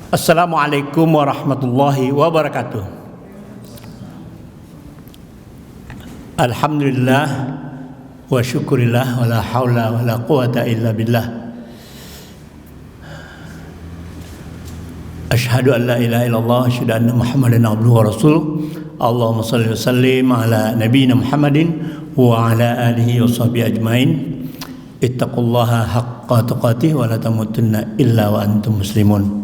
Assalamualaikum warahmatullahi wabarakatuh. Alhamdulillah wa syukurillah wa la hawla wa la quwata illa billah. Asyhadu an la ilaha illallah wa asyhadu anna Muhammadan abduhu wa rasuluh. Allahumma shalli wa sallim ala nabiyyina Muhammadin wa ala alihi wa sahbihi ajmain. Ittaqullaha haqqa tuqatih wa la tamutunna illa wa antum muslimun.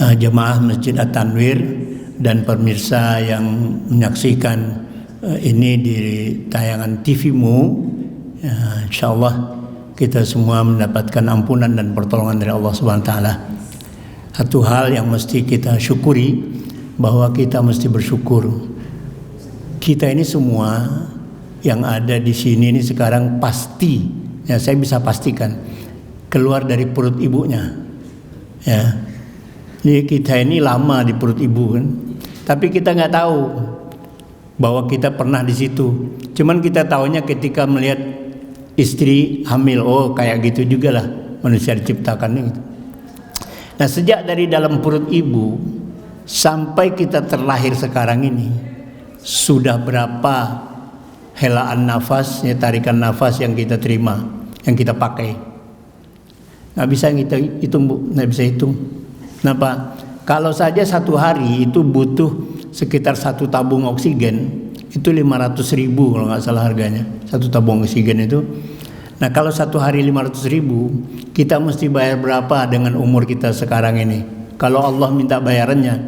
Jemaah Masjid At-Tanwir dan pemirsa yang menyaksikan ini di tayangan TV-mu, insyaallah kita semua mendapatkan ampunan dan pertolongan dari Allah Subhanahu wa taala. Satu hal yang mesti kita syukuri, bahwa kita mesti bersyukur. Kita ini semua yang ada di sini ini sekarang pasti, ya saya bisa pastikan, keluar dari perut ibunya. Ya. Jadi kita ini lama di perut ibu kan, tapi kita nggak tahu bahwa kita pernah di situ. Cuman kita tahunya ketika melihat istri hamil, oh kayak gitu juga lah manusia diciptakan gitu. Nah sejak dari dalam perut ibu sampai kita terlahir sekarang ini, sudah berapa helaan nafas, ya, tarikan nafas yang kita terima, yang kita pakai? Nggak bisa kita hitung bu, nggak bisa hitung. Kenapa? Kalau saja satu hari itu butuh sekitar 1 tabung oksigen, itu 500.000 kalau nggak salah harganya, 1 tabung oksigen itu. Nah kalau satu hari 500.000, kita mesti bayar berapa dengan umur kita sekarang ini? Kalau Allah minta bayarannya,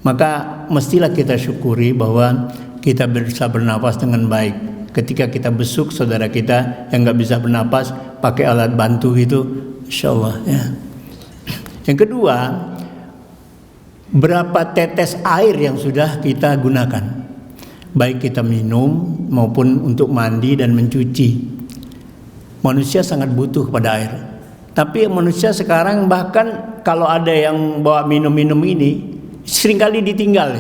maka mestilah kita syukuri bahwa kita bisa bernafas dengan baik. Ketika kita besuk saudara kita yang nggak bisa bernafas pakai alat bantu itu, insyaallah ya. Yang kedua, berapa tetes air yang sudah kita gunakan, baik kita minum maupun untuk mandi dan mencuci. Manusia sangat butuh kepada air. Tapi manusia sekarang bahkan kalau ada yang bawa minum-minum ini seringkali ditinggal.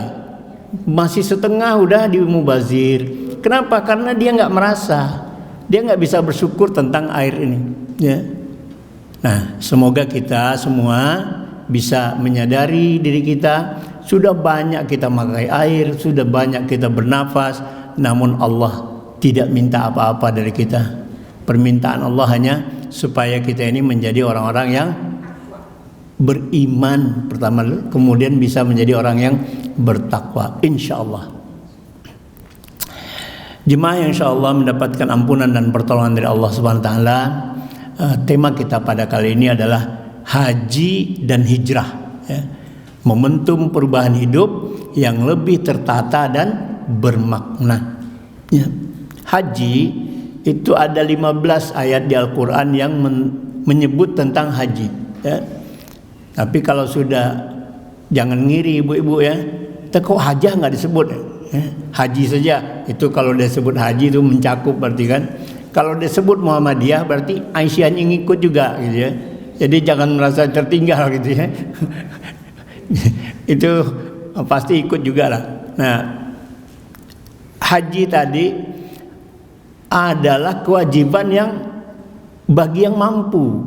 Masih setengah udah dimubazir. Kenapa? Karena dia nggak merasa, dia nggak bisa bersyukur tentang air ini. Ya. Nah, semoga kita semua bisa menyadari diri kita, sudah banyak kita memakai air, sudah banyak kita bernafas, namun Allah tidak minta apa-apa dari kita. Permintaan Allah hanya supaya kita ini menjadi orang-orang yang beriman pertama, kemudian bisa menjadi orang yang bertakwa, insyaallah. Jemaah yang insyaallah mendapatkan ampunan dan pertolongan dari Allah Subhanahu wa taala. Tema kita pada kali ini adalah haji dan hijrah, ya. Momentum perubahan hidup yang lebih tertata dan bermakna, ya. Haji itu ada 15 ayat di Al-Quran yang menyebut tentang haji, ya. Tapi kalau sudah, jangan ngiri ibu-ibu ya, kok hajah nggak disebut, ya? Haji saja itu kalau disebut haji itu mencakup, berarti kan. Kalau disebut Muhammadiyah berarti Aisyahnya ngikut juga gitu ya. Jadi jangan merasa tertinggal gitu ya. Itu pasti ikut juga lah. Nah, haji tadi adalah kewajiban yang bagi yang mampu.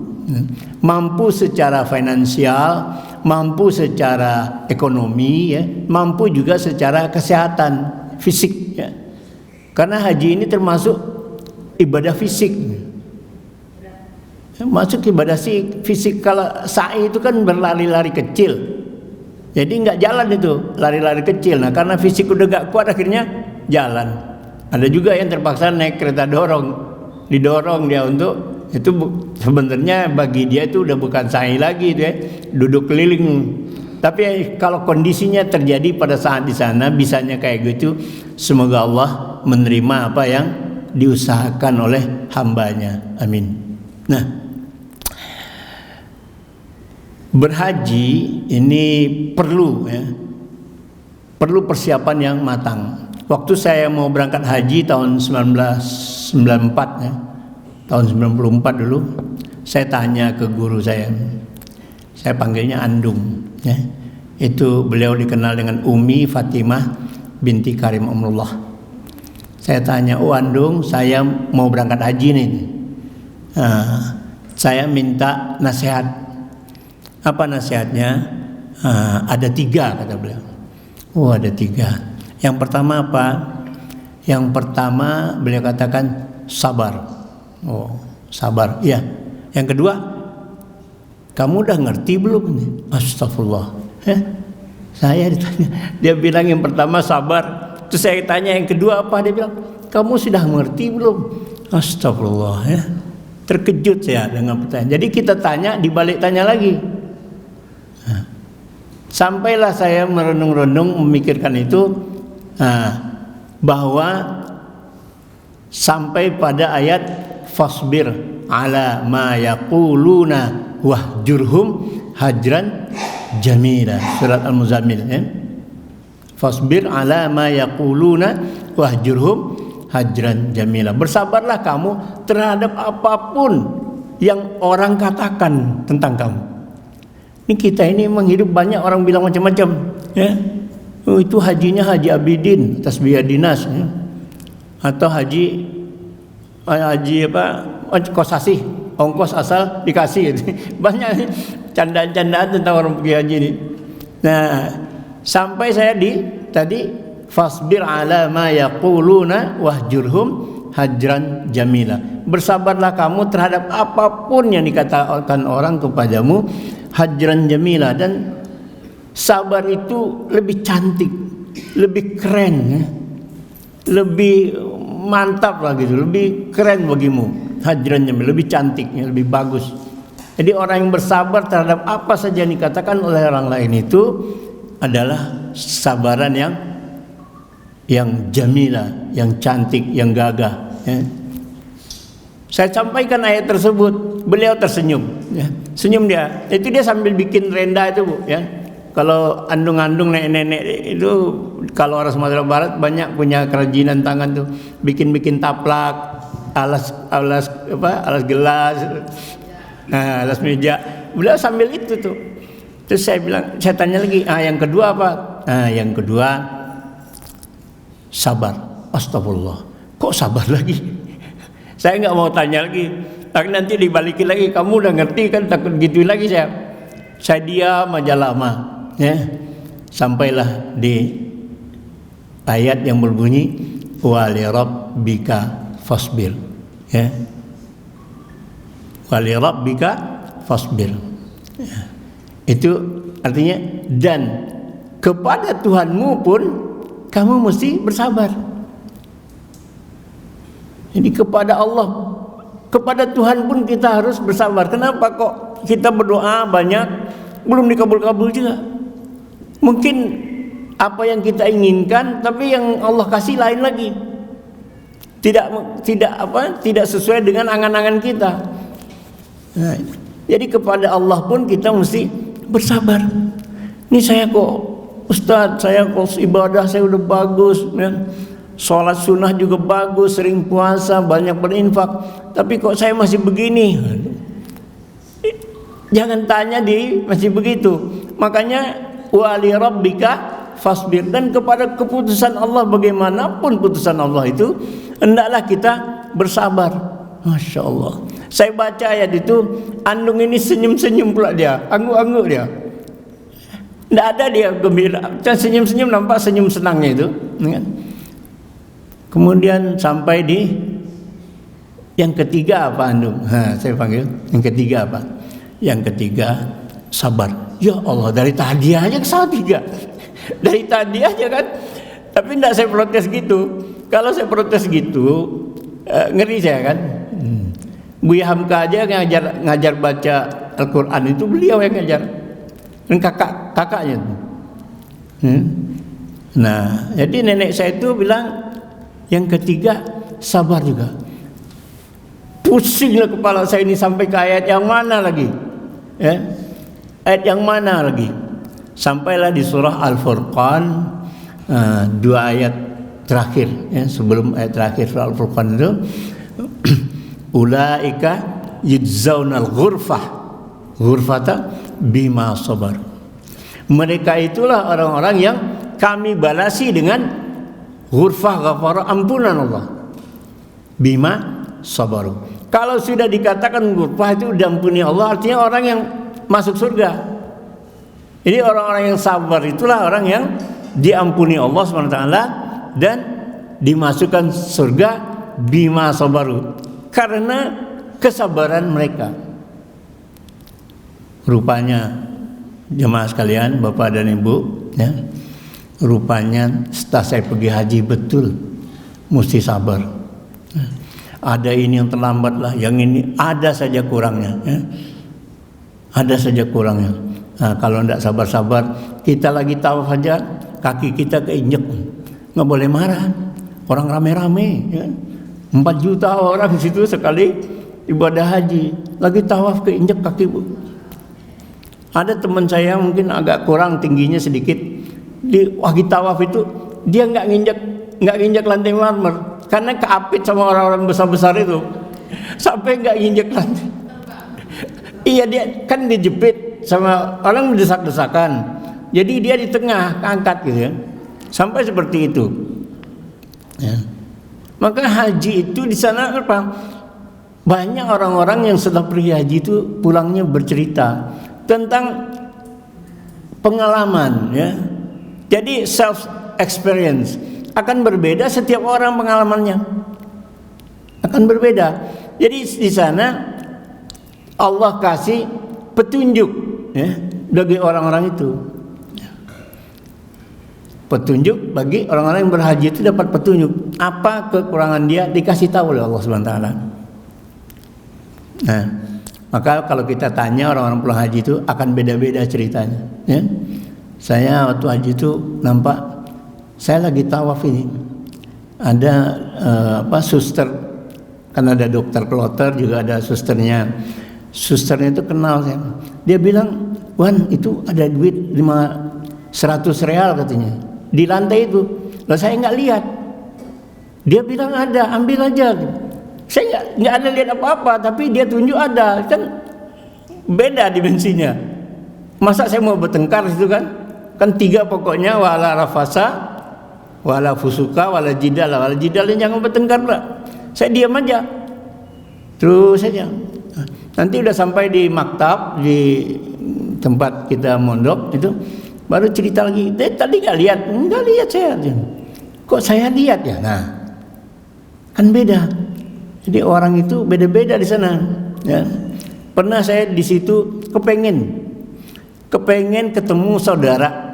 Mampu secara finansial, mampu secara ekonomi ya, mampu juga secara kesehatan fisik ya. Karena haji ini termasuk ibadah fisik, masuk ibadah fisik. Kalau sa'i itu kan berlari-lari kecil, jadi nggak jalan itu lari-lari kecil. Nah karena fisik udah nggak kuat akhirnya jalan. Ada juga yang terpaksa naik kereta dorong, didorong dia untuk itu. Sebenarnya bagi dia itu udah bukan sa'i lagi, dia duduk keliling. Tapi kalau kondisinya terjadi pada saat di sana bisanya kayak gitu, semoga Allah menerima apa yang diusahakan oleh hambanya, amin. Nah, berhaji ini perlu ya, perlu persiapan yang matang. Waktu saya mau berangkat haji tahun 1994 ya, tahun 94 dulu, saya tanya ke guru saya panggilnya Andung ya. Itu beliau dikenal dengan Umi Fatimah binti Karim Amrullah. Saya tanya, oh Andung, saya mau berangkat haji nih. Saya minta nasihat. Apa nasihatnya? Ada 3 kata beliau. Oh, ada 3. Yang pertama apa? Yang pertama beliau katakan sabar. Oh, sabar. Ya. Yang kedua, kamu udah ngerti belum? Astagfirullah. Saya ditanya, dia bilang yang pertama sabar. Terus saya tanya yang kedua apa? Dia bilang, kamu sudah mengerti belum? Astagfirullah, ya. Terkejut saya dengan pertanyaan. Jadi kita tanya, dibalik tanya lagi. Sampailah saya merenung-renung memikirkan itu, bahwa sampai pada ayat fasbir ala ma yaquluna wahjurhum hajran jamila, surat Al-Muzammil, ya. Fasbir ala ma yaquluna wahjurhum hajran jamila. Bersabarlah kamu terhadap apapun yang orang katakan tentang kamu. Ini kita ini menghidup banyak orang bilang macam-macam, ya. Oh, itu hajinya Haji Abidin tasbih dinas, ya. Atau haji apa, kosasih, ongkos asal dikasih. Banyak candaan-candaan tentang orang pergi haji ini. Nah, sampai saya tadi fasbir ala ma yaquluna wahjurhum hajran jamila. Bersabarlah kamu terhadap apapun yang dikatakan orang kepadamu hajran jamila. Dan sabar itu lebih cantik, lebih keren, ya. Lebih mantap lah gitu, lebih keren bagimu. Hajran jamila, lebih cantik, ya, lebih bagus. Jadi orang yang bersabar terhadap apa saja yang dikatakan oleh orang lain itu adalah sabaran yang jamila, yang cantik, yang gagah, ya. Saya sampaikan ayat tersebut, beliau tersenyum, ya. Senyum dia. Itu dia sambil bikin renda itu, Bu, ya. Kalau andung-andung nenek-nenek itu, kalau orang Sumatera Barat banyak punya kerajinan tangan tuh, bikin-bikin taplak, alas gelas, alas meja. Beliau sambil itu tuh. Terus saya tanya lagi, yang kedua apa? Yang kedua sabar. Astagfirullah. Kok sabar lagi? Saya nggak mau tanya lagi. Tapi nanti dibalikin lagi, kamu udah ngerti kan, takut gitu lagi saya. Saya diam aja lama, ya. Sampailah di ayat yang berbunyi wa li rabbika fasbir, ya. Wa li rabbika fasbir, ya. Itu artinya dan kepada Tuhanmu pun kamu mesti bersabar. Jadi kepada Allah, kepada Tuhan pun kita harus bersabar. Kenapa kok kita berdoa banyak belum dikabul-kabul juga? Mungkin apa yang kita inginkan tapi yang Allah kasih lain lagi. Tidak sesuai dengan angan-angan kita. Nah, jadi kepada Allah pun kita mesti bersabar. Ini saya kok Ustaz, saya kok ibadah saya udah bagus, ya. Sholat sunnah juga bagus, sering puasa, banyak berinfak, tapi kok saya masih begini? Jangan tanya masih begitu. Makanya wa li rabbika fasbir, dan kepada keputusan Allah bagaimanapun putusan Allah itu hendaklah kita bersabar. Masya Allah. Saya baca ayat itu, andung ini senyum-senyum pula dia, angguk-angguk dia. Tidak ada dia gembira, senyum-senyum, nampak senyum senangnya itu. Kemudian sampai di yang ketiga apa andung? Saya panggil yang ketiga apa? Yang ketiga sabar. Ya Allah, dari tadi aja ke tiga. Dari tadi aja kan. Tapi tidak saya protes gitu. Kalau saya protes gitu, ngeri saya kan. Buya Hamka aja ngajar baca Al-Quran itu beliau yang ngajar. Dan kakaknya. Nah, jadi nenek saya itu bilang yang ketiga sabar juga. Pusinglah kepala saya ini sampai ke ayat yang mana lagi, ya? Ayat yang mana lagi? Sampailah di surah Al-Furqan, 2 ayat terakhir, ya, sebelum ayat terakhir surah Al-Furqan itu, ulaika yujzaunal ghurfata bima sabar. Mereka itulah orang-orang yang kami balasi dengan ghurfah, ghafara, ampunan Allah, bima sabaru. Kalau sudah dikatakan ghurfah itu diampuni Allah, artinya orang yang masuk surga. Jadi orang-orang yang sabar itulah orang yang diampuni Allah SWT dan dimasukkan surga bima sabaru, karena kesabaran mereka. Rupanya jemaah sekalian, Bapak dan Ibu, ya, rupanya setelah saya pergi haji betul mesti sabar. Ada ini yang terlambat lah, yang ini ada saja kurangnya, ya. Ada saja kurangnya. Nah, kalau tidak sabar-sabar, kita lagi tawaf aja kaki kita keinjek, nggak boleh marah. Orang rame-rame, ya. 4 juta orang di situ sekali ibadah haji, lagi tawaf keinjek kaki. Ada teman saya mungkin agak kurang tingginya sedikit, di lagi tawaf itu dia nggak nginjek lantai marmer karena keapit sama orang-orang besar-besar itu, sampai nggak nginjek lantai. Iya, dia kan dijepit sama orang berdesak-desakan, jadi dia di tengah angkat gitu ya, sampai seperti itu. Ya. Maka haji itu di sana apa? Banyak orang-orang yang setelah pergi haji itu pulangnya bercerita tentang pengalaman, ya. Jadi self experience akan berbeda, setiap orang pengalamannya akan berbeda. Jadi di sana Allah kasih petunjuk, ya, bagi orang-orang itu. Petunjuk bagi orang-orang yang berhaji itu dapat petunjuk. Apa kekurangan dia dikasih tahu oleh Allah Subhanahu wa taala. Nah, maka kalau kita tanya orang-orang pulang haji itu akan beda-beda ceritanya, ya. Saya waktu haji itu nampak, saya lagi tawaf ini, ada suster, kan ada dokter kloter juga ada susternya. Susternya itu kenal saya. Dia bilang, "Wan, itu ada duit 100 real katanya di lantai itu." Lah saya nggak lihat. Dia bilang ada, ambil aja. Saya nggak ada lihat apa-apa, tapi dia tunjuk ada, kan beda dimensinya. Masa saya mau bertengkar itu kan? Kan 3 pokoknya, wala rafasa, wala fusuka, wala jidal. Wala jidal jangan bertengkar lah. Saya diam aja, terus saja. Nanti udah sampai di maktab, di tempat kita mondok itu, baru cerita lagi. Tadi nggak lihat saya. Kok saya lihat ya? Nah, kan beda. Jadi orang itu beda-beda di sana, ya. Pernah saya di situ kepengen ketemu saudara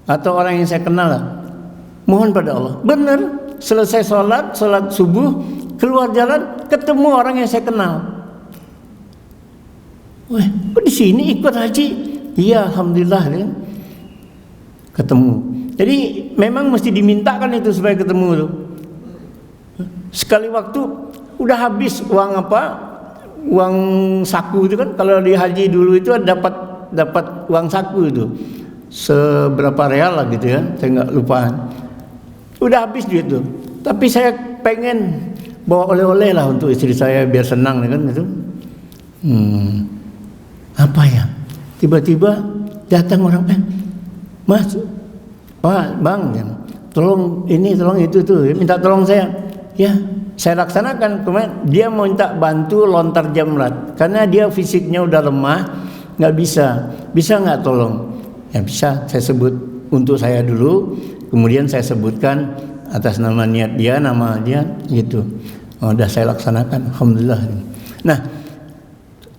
atau orang yang saya kenal lah. Mohon pada Allah, benar, selesai sholat subuh, keluar jalan ketemu orang yang saya kenal. Wah, kok di sini ikut haji? Iya, alhamdulillah, ya. Ketemu. Jadi memang mesti dimintakan itu supaya ketemu tuh. Sekali waktu udah habis uang uang saku itu kan, kalau di haji dulu itu dapat uang saku itu seberapa real lah gitu ya, saya nggak lupaan. Udah habis duit tuh, tapi saya pengen bawa oleh-oleh lah untuk istri saya biar senang kan gitu. Apa ya? Tiba-tiba datang orang, Mas, Pak, Bang, tolong ini, tolong itu tuh, minta tolong saya. Ya, saya laksanakan. Kemudian dia mau minta bantu lontar jamrat karena dia fisiknya udah lemah, nggak bisa nggak tolong? Ya bisa, saya sebut untuk saya dulu, kemudian saya sebutkan atas nama niat dia, nama dia gitu. Udah saya laksanakan, alhamdulillah. Nah,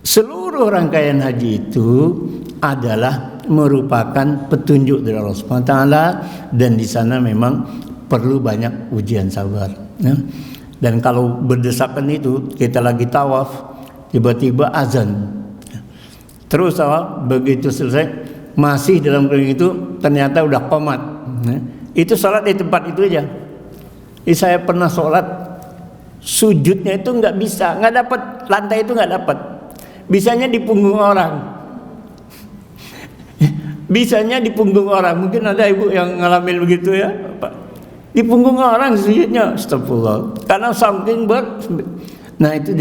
seluruh rangkaian haji itu adalah merupakan petunjuk dari Allah Subhanahu wa taala, dan di sana memang perlu banyak ujian sabar, ya. Dan kalau berdesakan itu, kita lagi tawaf, tiba-tiba azan. Terus begitu selesai, masih dalam keliling itu ternyata udah qomat, ya. Itu sholat di tempat itu aja. Saya pernah sholat, sujudnya itu nggak bisa, nggak dapat, lantai itu nggak dapat. Bisanya di punggung orang. Bisanya di punggung orang. Mungkin ada ibu yang ngalamin begitu ya, Pak. Di punggung orang sujudnya, astagfirullah. Karena saking nah itu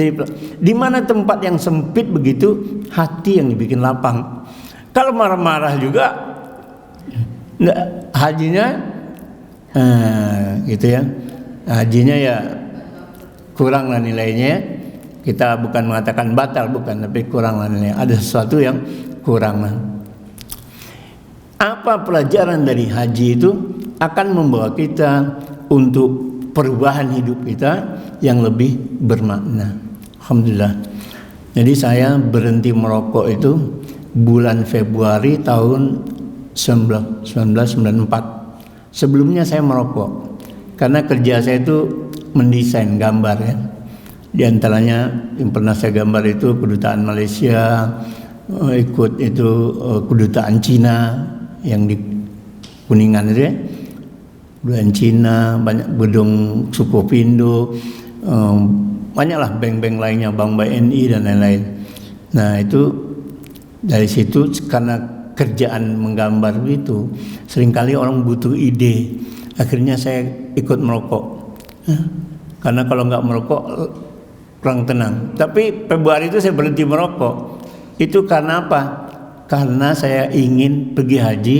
di mana tempat yang sempit begitu, hati yang dibikin lapang. Kalau marah-marah juga, hajinya, gitu ya. Hajinya ya kurang lah nilainya. Kita bukan mengatakan batal, bukan, tapi kurang lah. Ada sesuatu yang kurang. Apa pelajaran dari haji itu akan membawa kita untuk perubahan hidup kita yang lebih bermakna. Alhamdulillah. Jadi saya berhenti merokok itu bulan Februari tahun 1994. Sebelumnya saya merokok karena kerja saya itu mendesain gambar ya. Di antaranya yang pernah saya gambar itu kedutaan Malaysia, ikut itu kedutaan Cina yang di Kuningan itu ya. Kedutaan Cina, banyak gedung Sukopindo, banyaklah bank-bank lainnya, Bank BNI dan lain-lain. Nah itu dari situ karena kerjaan menggambar itu seringkali orang butuh ide. Akhirnya saya ikut merokok. Karena kalau nggak merokok kurang tenang. Tapi Februari itu saya berhenti merokok. Itu karena apa? Karena saya ingin pergi haji.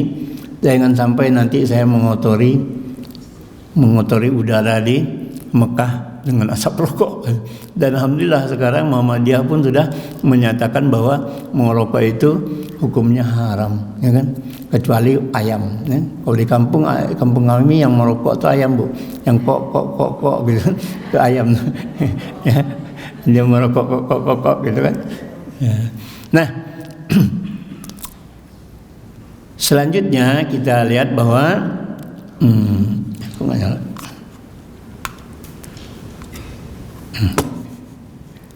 Jangan sampai nanti saya mengotori udara di Mekah dengan asap rokok. Dan alhamdulillah sekarang Muhammadiyah pun sudah menyatakan bahwa merokok itu hukumnya haram, ya kan? Kecuali ayam. Ya? Kalau di kampung kami yang merokok itu ayam, Bu, yang kok gitu ke ayam. Ya. Dia merokok kok gitu kan. Ya. Nah, selanjutnya kita lihat bahwa aku nggak nyala.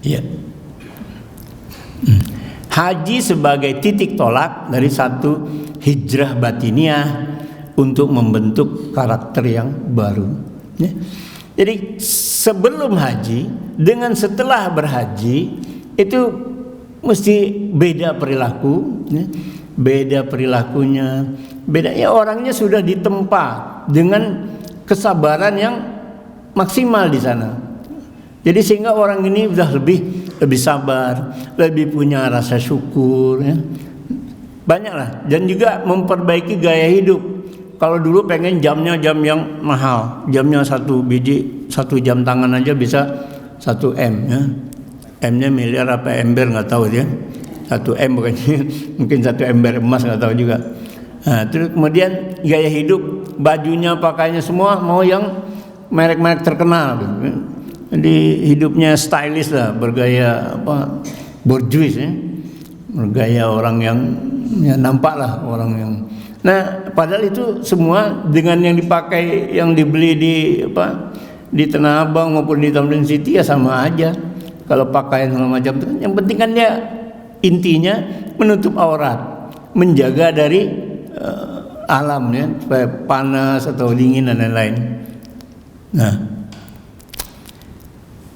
Ya. Haji sebagai titik tolak dari satu hijrah batiniah untuk membentuk karakter yang baru. Ya. Jadi sebelum haji dengan setelah berhaji itu mesti beda perilaku, ya. Beda perilakunya, beda ya, orangnya sudah ditempa dengan kesabaran yang maksimal di sana. Jadi sehingga orang ini sudah lebih sabar, lebih punya rasa syukur, ya. Banyaklah, dan juga memperbaiki gaya hidup. Kalau dulu pengen jamnya jam yang mahal, jamnya 1 jam tangan aja bisa 1 M, ya. M-nya miliar apa ember nggak tahu ya. 1 M bukannya, mungkin 1 ember emas nggak tahu juga. Nah, terus kemudian gaya hidup, bajunya, pakainya semua mau yang merek-merek terkenal, gitu. Jadi hidupnya stylish lah, bergaya apa, bourgeois, ya. Bergaya orang yang ya, nampak lah orang yang. Nah, padahal itu semua dengan yang dipakai, yang dibeli di Tanah Abang maupun di Tamrin City ya sama aja. Kalau pakaian segala macam itu, yang penting kan dia intinya menutup aurat, menjaga dari alam ya, supaya panas atau dingin dan lain-lain. Nah,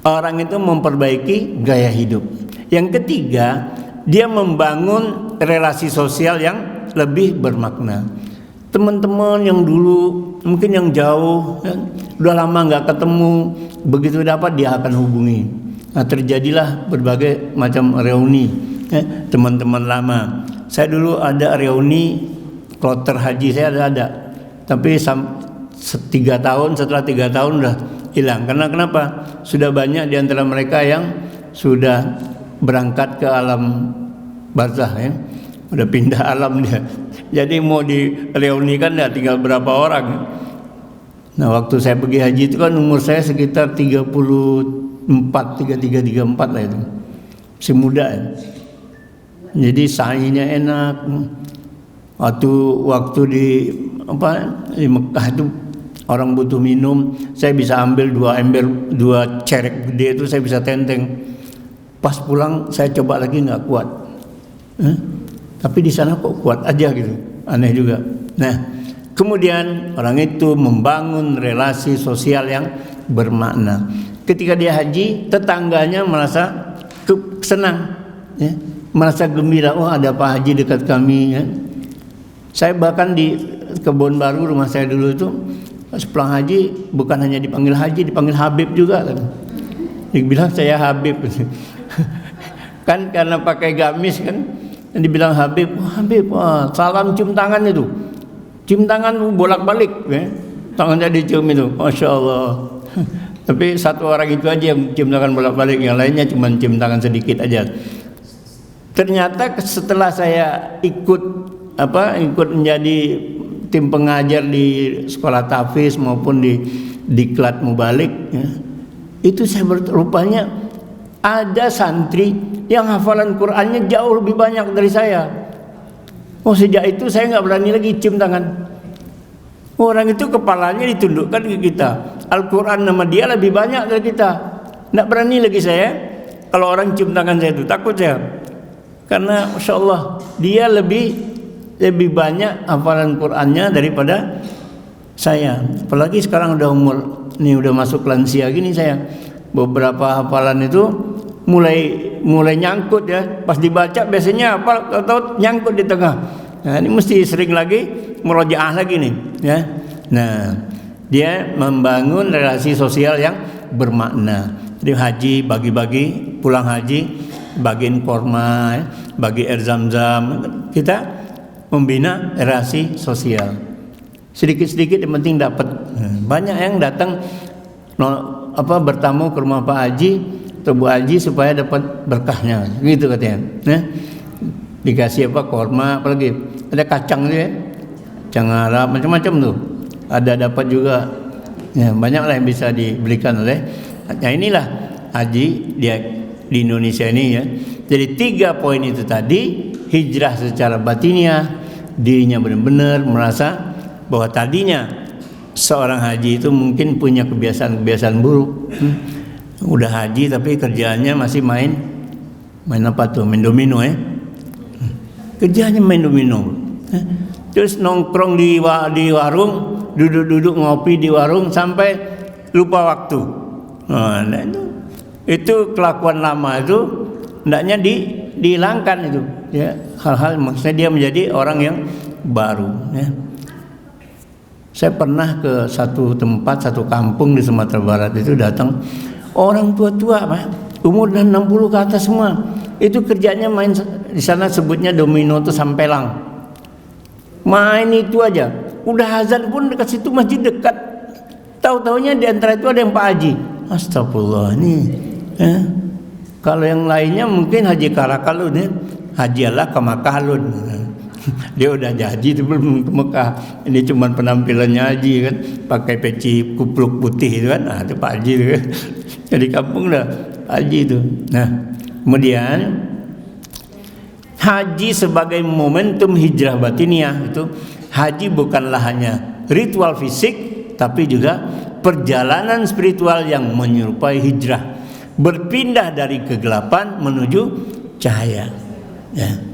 orang itu memperbaiki gaya hidup. Yang ketiga, dia membangun relasi sosial yang lebih bermakna. Teman-teman yang dulu mungkin yang jauh, ya, udah lama nggak ketemu, begitu dapat dia akan hubungi. Nah, terjadilah berbagai macam reuni, ya, teman-teman lama. Saya dulu ada reuni kloter haji, saya ada, tapi 3 tahun, setelah 3 tahun udah hilang. Karena kenapa? Sudah banyak di antara mereka yang sudah berangkat ke alam barzah, ya. Udah pindah alam dia. Jadi mau direunikan ya tinggal berapa orang. Nah, waktu saya pergi haji itu kan umur saya sekitar 33-34 lah itu. Masih muda ya. Jadi sa'inya enak. Waktu di Mekah itu orang butuh minum, saya bisa ambil 2 ember, 2 cerek gede itu saya bisa tenteng. Pas pulang saya coba lagi nggak kuat. Tapi di sana kok kuat aja gitu, aneh juga. Nah, kemudian orang itu membangun relasi sosial yang bermakna. Ketika dia haji, tetangganya merasa senang, ya, merasa gembira. Oh, ada Pak Haji dekat kami. Ya. Saya bahkan di Kebon Baru rumah saya dulu itu sepulang haji bukan hanya dipanggil Haji, dipanggil Habib juga kan. Dibilang saya Habib. Kan karena pakai gamis kan. Yang dibilang Habib, salam cium tangan itu, cium tangan bolak-balik, ya. Tangannya dicium itu, masya Allah. Tapi satu orang itu aja yang cium tangan bolak-balik, yang lainnya cuma cium tangan sedikit aja. Ternyata setelah saya ikut menjadi tim pengajar di sekolah tahfiz maupun di diklat mubalik, ya, itu saya rupanya ada santri yang hafalan Qur'annya jauh lebih banyak dari saya. Oh, sejak itu saya nggak berani lagi cium tangan. Orang itu kepalanya ditundukkan ke kita. Al-Quran nama dia lebih banyak dari kita. Nggak berani lagi saya kalau orang cium tangan saya itu, takut saya. Karena Masya Allah dia lebih banyak hafalan Qur'annya daripada saya. Apalagi sekarang udah udah masuk lansia gini saya. Beberapa hafalan itu mulai nyangkut ya. Pas dibaca biasanya atau nyangkut di tengah. Nah, ini mesti sering lagi murojaah lagi nih, ya. Nah, dia membangun relasi sosial yang bermakna. Jadi haji bagi-bagi, pulang haji bagiin korma, ya, bagi air zam-zam. Kita membina relasi sosial. Sedikit-sedikit yang penting dapat. Banyak yang datang bertamu ke rumah Pak Haji atau Bu Haji supaya dapat berkahnya, gitu katanya. Nah, dikasih korma, apalagi ada kacang tuh ya, kacang Arab macam-macam tuh, ada dapat juga, ya, banyaklah yang bisa diberikan oleh. Nah, inilah haji dia di Indonesia ini ya. Jadi 3 poin itu tadi, hijrah secara batiniah, dirinya benar-benar merasa bahwa tadinya seorang haji itu mungkin punya kebiasaan buruk. Udah haji tapi kerjaannya masih main apa tuh, main domino ya. Kerjanya main domino. Terus nongkrong di warung, duduk-duduk ngopi di warung sampai lupa waktu. Nah, itu kelakuan lama itu hendaknya dihilangkan itu, ya. Hal-hal maksudnya dia menjadi orang yang baru, ya. Saya pernah ke satu tempat, satu kampung di Sumatera Barat, itu datang orang tua-tua, Pak, umur 60 ke atas semua. Itu kerjanya main di sana, sebutnya domino itu sampelang. Main itu aja. Udah azan pun dekat situ, masjid dekat. Tahu-taunya di antara itu ada yang Pak Haji. Astagfirullah nih. Kalau yang lainnya mungkin Haji Karakalun ya. Haji Allah ke Makalun. Dia udah haji itu belum ke Mekah. Ini cuma penampilannya haji kan, pakai peci kupluk putih itu kan. Nah, itu Pak Haji itu kan. Jadi kampung dah haji itu. Nah, kemudian haji sebagai momentum hijrah batiniah itu, haji bukanlah hanya ritual fisik tapi juga perjalanan spiritual yang menyerupai hijrah, berpindah dari kegelapan menuju cahaya, ya.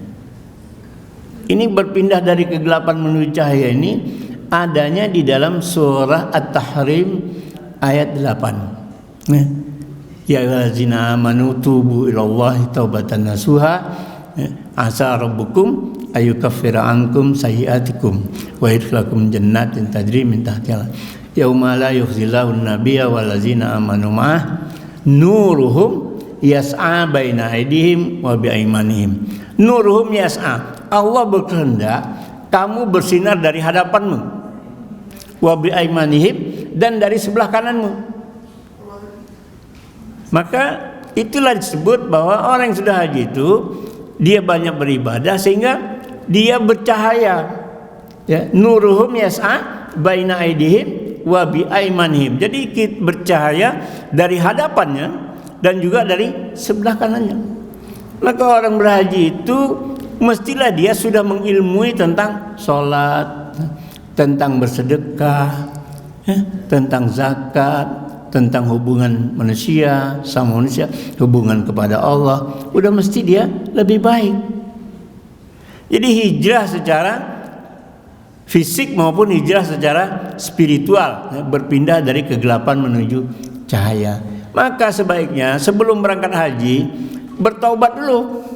Ini berpindah dari kegelapan menuju cahaya ini adanya di dalam surah At-Tahrim ayat 8. Ya ayyuhallazina amanu tubu ilallahi taubatan nasuha asa rabbukum ayyukaffira ankum sayyi'atikum wa yadkhulakum jannatin tajri min tahtiha yauma la yukhzillahu an-nabiyya wallazina amanu ma'ah nuruhum yas'a baina aydihim wa biaimanihim. Nuruhum yas'a, Allah berkehendak kamu bersinar dari hadapanmu, wa biaimanihim, dan dari sebelah kananmu. Maka itulah disebut bahwa orang yang sudah haji itu dia banyak beribadah sehingga dia bercahaya, ya. Nuruhum yas'a baina aydihim wa biaimanihim. Jadi kita bercahaya dari hadapannya dan juga dari sebelah kanannya. Maka orang berhaji itu mestilah dia sudah mengilmui tentang sholat, tentang bersedekah, ya, tentang zakat, tentang hubungan manusia sama manusia, hubungan kepada Allah. Udah mesti dia lebih baik. Jadi hijrah secara fisik maupun hijrah secara spiritual, ya, berpindah dari kegelapan menuju cahaya. Maka sebaiknya sebelum berangkat haji bertaubat dulu,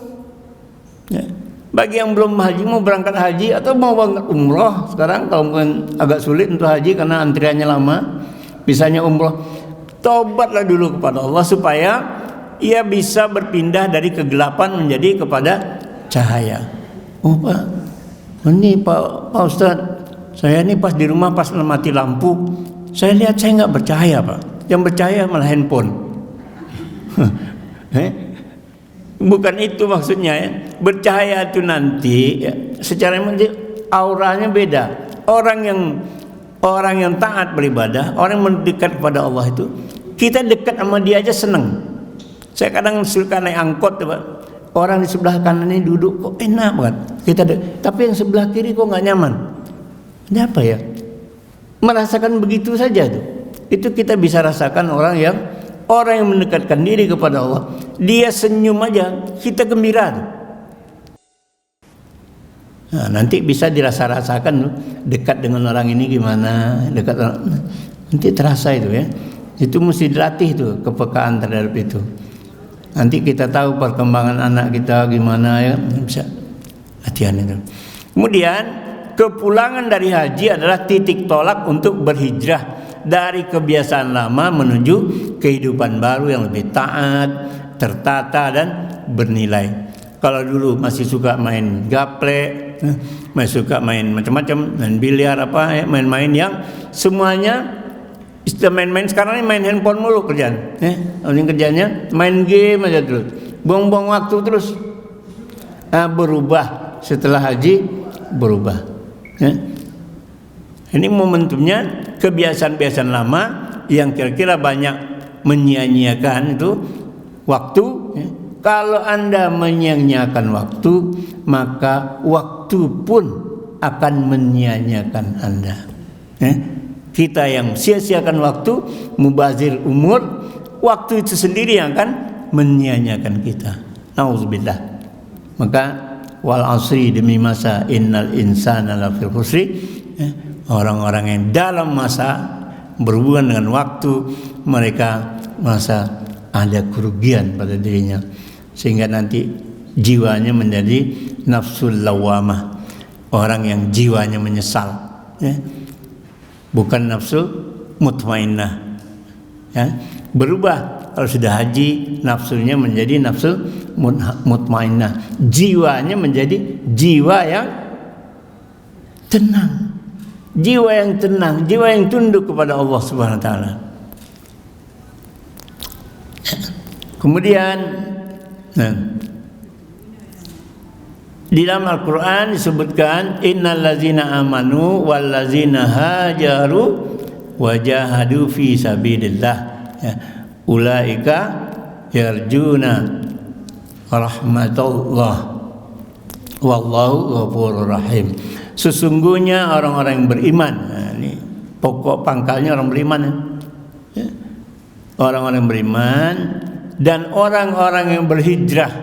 ya. Bagi yang belum haji, mau berangkat haji atau mau berangkat umroh, sekarang kalau mungkin agak sulit untuk haji karena antriannya lama, misalnya umroh, taubatlah dulu kepada Allah supaya ia bisa berpindah dari kegelapan menjadi kepada cahaya. Oh Pak, ini Pak Ustadz, saya ini pas di rumah pas mati lampu, saya lihat saya nggak bercahaya Pak. Yang bercahaya malah handphone. Bukan itu maksudnya ya. Bercahaya itu nanti ya, secara auranya beda. Orang yang taat beribadah, orang yang mendekat kepada Allah itu, kita dekat sama dia aja seneng. Saya kadang suka naik angkot, Pak. Orang di sebelah kanan ini duduk kok enak banget. Tapi yang sebelah kiri kok nggak nyaman. Ini apa ya? Merasakan begitu saja tuh. Itu kita bisa rasakan orang yang mendekatkan diri kepada Allah. Dia senyum aja, kita gembira tuh. Nah, nanti bisa dirasa-rasakan tuh, dekat dengan orang ini gimana, nanti terasa itu ya. Itu mesti dilatih tuh kepekaan terhadap itu. Nanti kita tahu perkembangan anak kita gimana ya, bisa latihan itu. Kemudian kepulangan dari haji adalah titik tolak untuk berhijrah dari kebiasaan lama menuju kehidupan baru yang lebih taat, tertata dan bernilai. Kalau dulu masih suka main gaple, masih suka main macam-macam, main biliar apa ya, main-main yang semuanya istilah main-main. Sekarang ini main handphone mulu kerjaan. Ini kerjanya main game aja terus, buang-buang waktu terus. Berubah setelah haji, berubah. Ini momentumnya kebiasaan-kebiasaan lama yang kira-kira banyak menyia-nyiakan itu waktu. Kalau Anda menyia-nyiakan waktu, maka waktu pun akan menyia-nyiakan Anda. Kita yang sia-siakan waktu, mubazir umur, waktu itu sendiri yang akan menyia-nyiakan kita. Nauzubillah. Maka wal asri, demi masa, innal insana lafil khusri. Orang-orang yang dalam masa berhubungan dengan waktu, mereka merasa ada kerugian pada dirinya, sehingga nanti jiwanya menjadi nafsul lawamah, orang yang jiwanya menyesal, bukan nafsu mutmainnah. Berubah kalau sudah haji, nafsunya menjadi nafsu mutmainnah, jiwanya menjadi jiwa yang tenang. Jiwa yang tenang, jiwa yang tunduk kepada Allah Subhanahu wa taala. Kemudian di dalam Al-Qur'an disebutkan innal ladzina amanu wal ladzina hajaru wajahadu fi sabilillah ulaika yarjuna rahmatullah wallahu ghafurur rahim. Sesungguhnya orang-orang yang beriman, ini pokok pangkalnya orang beriman, orang-orang yang beriman dan orang-orang yang berhijrah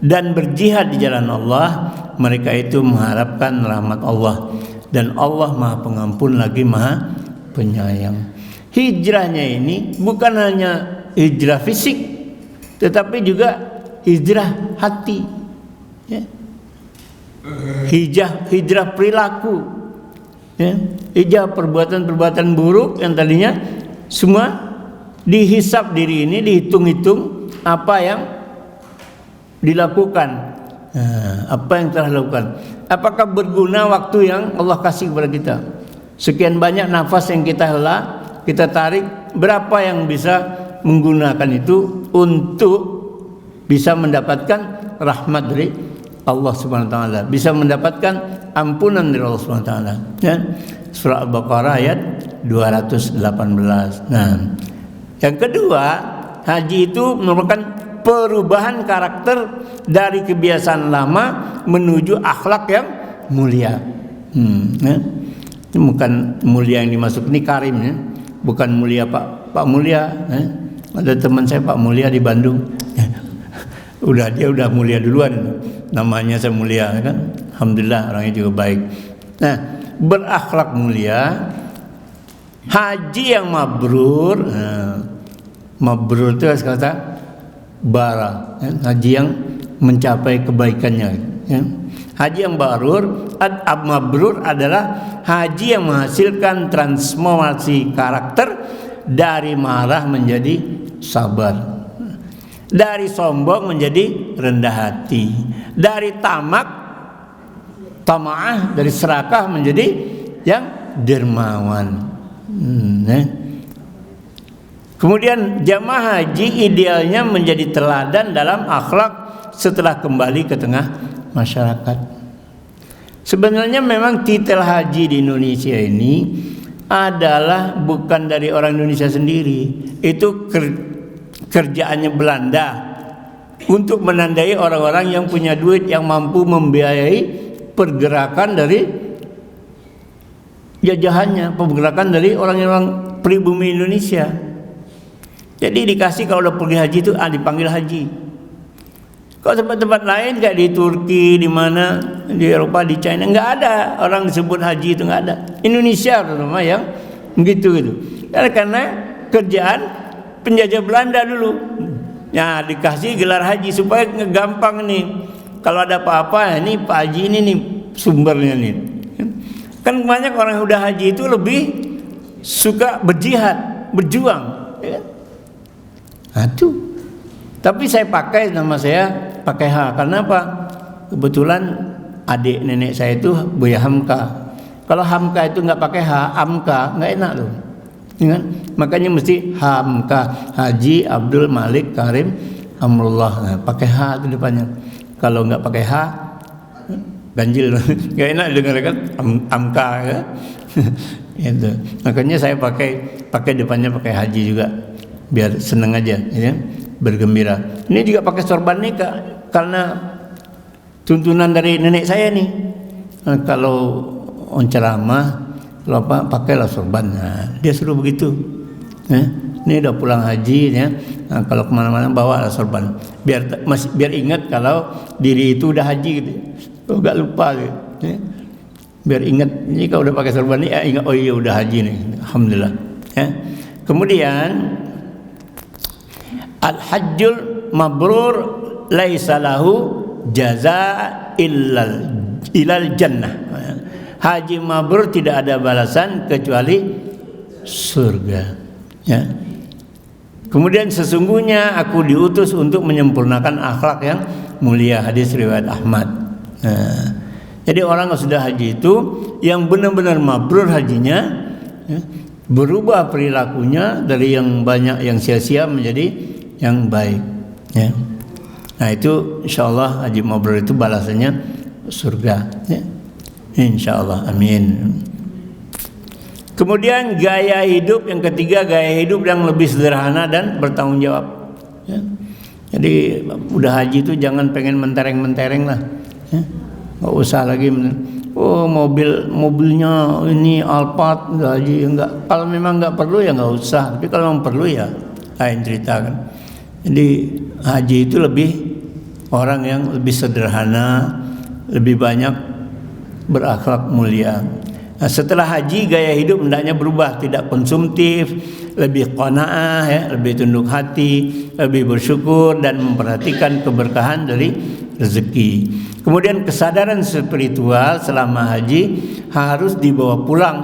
dan berjihad di jalan Allah, mereka itu mengharapkan rahmat Allah, dan Allah Maha Pengampun lagi Maha Penyayang. Hijrahnya ini bukan hanya hijrah fisik, tetapi juga hijrah hati. Hijrah perilaku, hijrah perbuatan-perbuatan buruk yang tadinya semua dihisap diri ini, dihitung-hitung apa yang dilakukan, apa yang telah dilakukan, apakah berguna waktu yang Allah kasih kepada kita. Sekian banyak nafas yang kita hela, kita tarik, berapa yang bisa menggunakan itu untuk bisa mendapatkan rahmat dari Allah Subhanahu wa taala, bisa mendapatkan ampunan dari Allah Subhanahu wa taala. Surah Al-Baqarah ayat 218. Nah, yang kedua, haji itu merupakan perubahan karakter dari kebiasaan lama menuju akhlak yang mulia. Ini bukan mulia yang dimasuk ini karim, bukan mulia Pak Mulia. Ada teman saya Pak Mulia di Bandung. Dia udah mulia duluan, namanya saya mulia kan. Alhamdulillah orangnya juga baik. Nah, berakhlak mulia, haji yang mabrur. Mabrur itu kata bara, haji yang mencapai kebaikannya. Haji yang mabrur adalah haji yang menghasilkan transformasi karakter dari marah menjadi sabar, dari sombong menjadi rendah hati, dari tama'ah, dari serakah menjadi yang dermawan. Kemudian jamaah haji idealnya menjadi teladan dalam akhlak setelah kembali ke tengah masyarakat. Sebenarnya memang titel haji di Indonesia ini adalah bukan dari orang Indonesia sendiri. Itu kerjaannya Belanda untuk menandai orang-orang yang punya duit, yang mampu membiayai pergerakan dari jajahannya, pergerakan dari orang-orang pribumi Indonesia. Jadi dikasih kalau udah pergi haji itu dipanggil haji. Kalau tempat-tempat lain kayak di Turki, di mana, di Eropa, di China, nggak ada orang disebut haji, itu nggak ada. Indonesia terutama yang begitu gitu. Karena kerjaan penjajah Belanda dulu. Ya dikasih gelar haji supaya gampang nih. Kalau ada apa-apa, ini Pak Haji ini nih sumbernya nih. Kan banyak orang yang udah haji itu lebih suka berjihad, berjuang. Ya. Nah, itu. Tapi saya pakai nama saya pakai H. Karena apa? Kebetulan adik nenek saya itu Buya Hamka. Kalau Hamka itu nggak pakai H, Amka nggak enak loh. Ya kan? Makanya mesti Hamka, Haji Abdul Malik Karim Amrullah. Nah, pakai H itu depannya. Kalau nggak pakai H, ganjil, nggak enak dengar kan? Amka ya. Itu. Makanya saya pakai depannya pakai Haji juga, biar seneng aja, ya, bergembira. Ini juga pakai sorban nikah karena tuntunan dari nenek saya nih. Nah, kalau ceramah, kalau apa, pakailah sorban. Nah, dia suruh begitu. Ini udah pulang haji, ya. Nah, kalau kemana-mana bawa sorban, biar ingat kalau diri itu udah haji gitu. Oh, gak lupa gitu. Ya. Biar ingat, ini kalau udah pakai sorban ini, ingat, oh iya udah haji nih, alhamdulillah. Ya. Kemudian al-hajjul mabrur laisa lahu jazaa ilal jannah. Haji mabrur tidak ada balasan kecuali surga. Ya. Kemudian sesungguhnya aku diutus untuk menyempurnakan akhlak yang mulia, hadis riwayat Ahmad. Nah, jadi orang yang sudah haji itu yang benar-benar mabrur hajinya, ya, berubah perilakunya dari yang banyak yang sia-sia menjadi yang baik. Ya. Nah itu insyaallah haji mabrur itu balasannya surga. Ya. Insyaallah, amin. Kemudian gaya hidup yang ketiga, gaya hidup yang lebih sederhana dan bertanggung jawab. Ya. Jadi udah haji itu jangan pengen mentereng-mentereng lah. Ya. Nggak usah lagi mobilnya ini Alphard udah haji, enggak. Kalau memang nggak perlu ya nggak usah. Tapi kalau memang perlu ya lain cerita kan. Jadi haji itu lebih orang yang lebih sederhana, lebih banyak berakhlak mulia. Nah, setelah haji gaya hidup hendaknya berubah, tidak konsumtif, lebih qanaah, ya, lebih tunduk hati, lebih bersyukur dan memperhatikan keberkahan dari rezeki. Kemudian kesadaran spiritual selama haji harus dibawa pulang